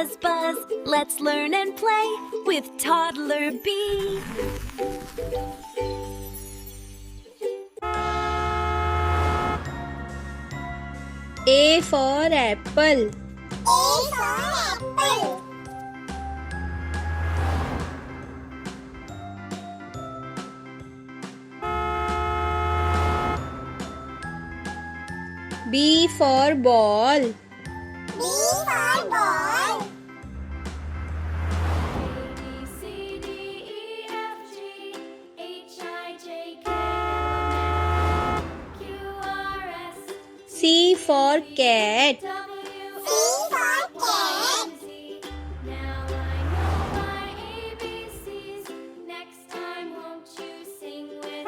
buzz, buzz. Let's learn and play with Toddler Bee. A for apple. A for apple. B for ball. B for ball. ABCD, EFG, HIJK, QRS, C for cat. C for cat. Now I know my ABCs. Next time, won't you sing with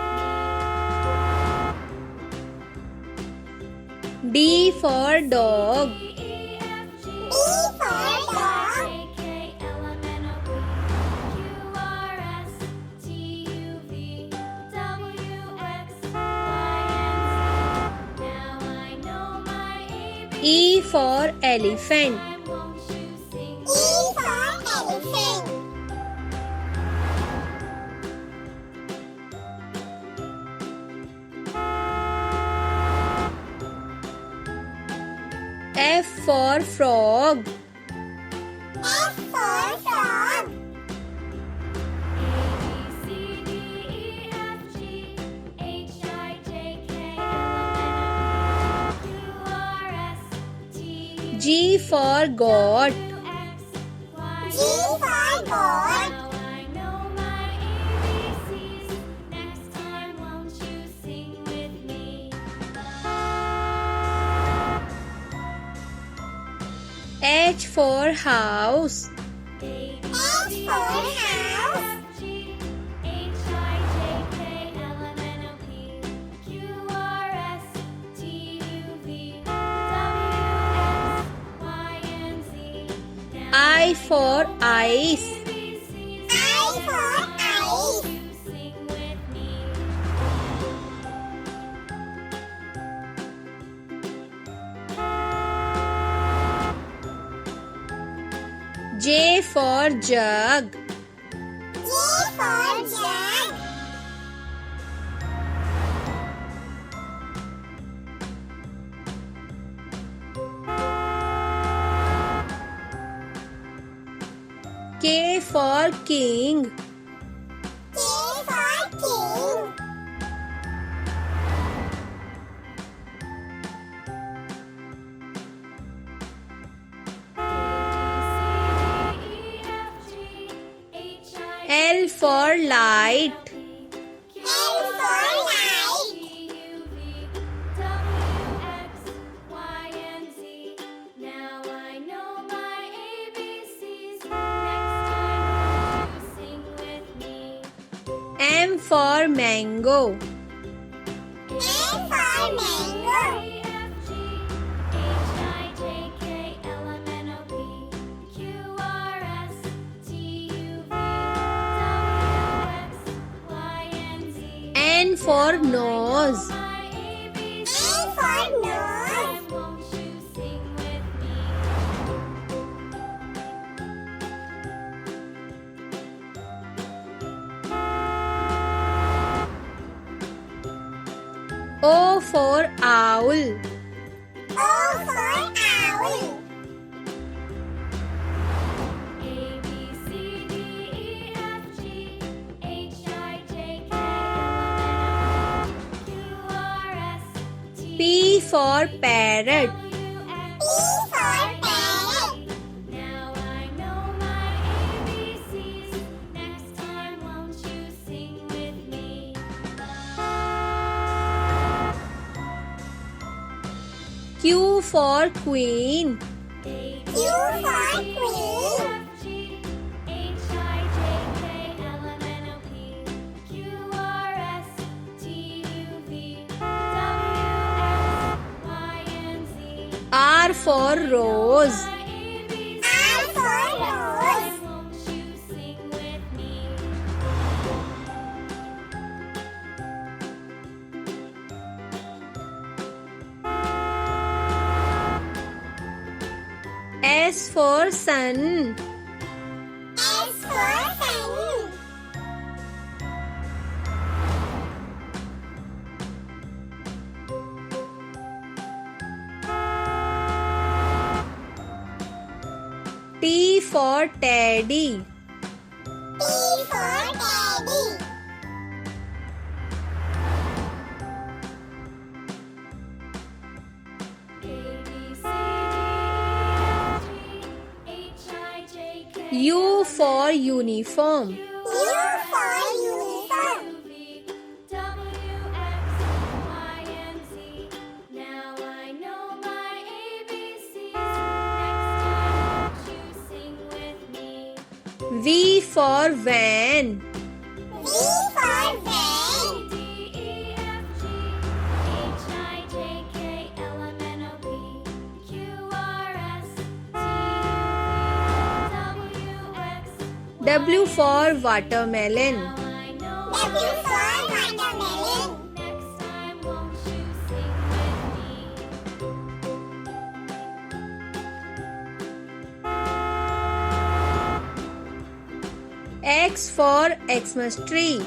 me? D for dog. D for dog. E for elephant. E for elephant. F for frog. F for frog. G for goat. G for goat. H for house. H for house. I for ice. I for ice. J for jug. J for jug. K for king. K for king. L for light. L for light. M for mango. M for mango. N for nose. N for nose. O for owl. O for owl. P for parrot. P for parrot. Q for queen. Q for queen. R for rose. R for rose. S for sun. S for sun. T for teddy. T for teddy. U for uniform. U for uniform. Now I know my ABCs. Next time, won't you sing with me? V for van. V for van. D, E, F, G, H, I, J, K, L, M, N, O, P, Q, R, S, T, U, V, W, X, W for watermelon. Now I know W for watermelon. next time won't you sing with me? X for Xmas tree.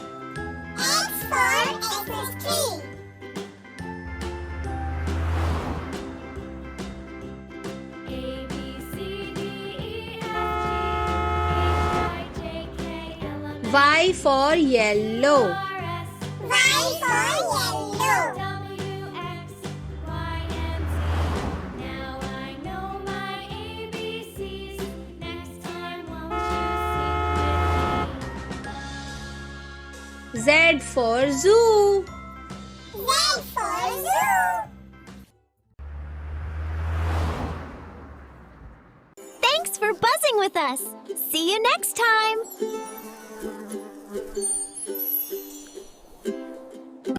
X for Xmas tree. A, B, C, D, E, F, G, H, I, J, K, L, M, N, Y for yellow. R, S, Y for yellow. W, X, Y, and Z. Now I know my ABCs. Next time won't you sing with me? Z for zoo. Z for zoo. Thanks for buzzing with us. See you next time.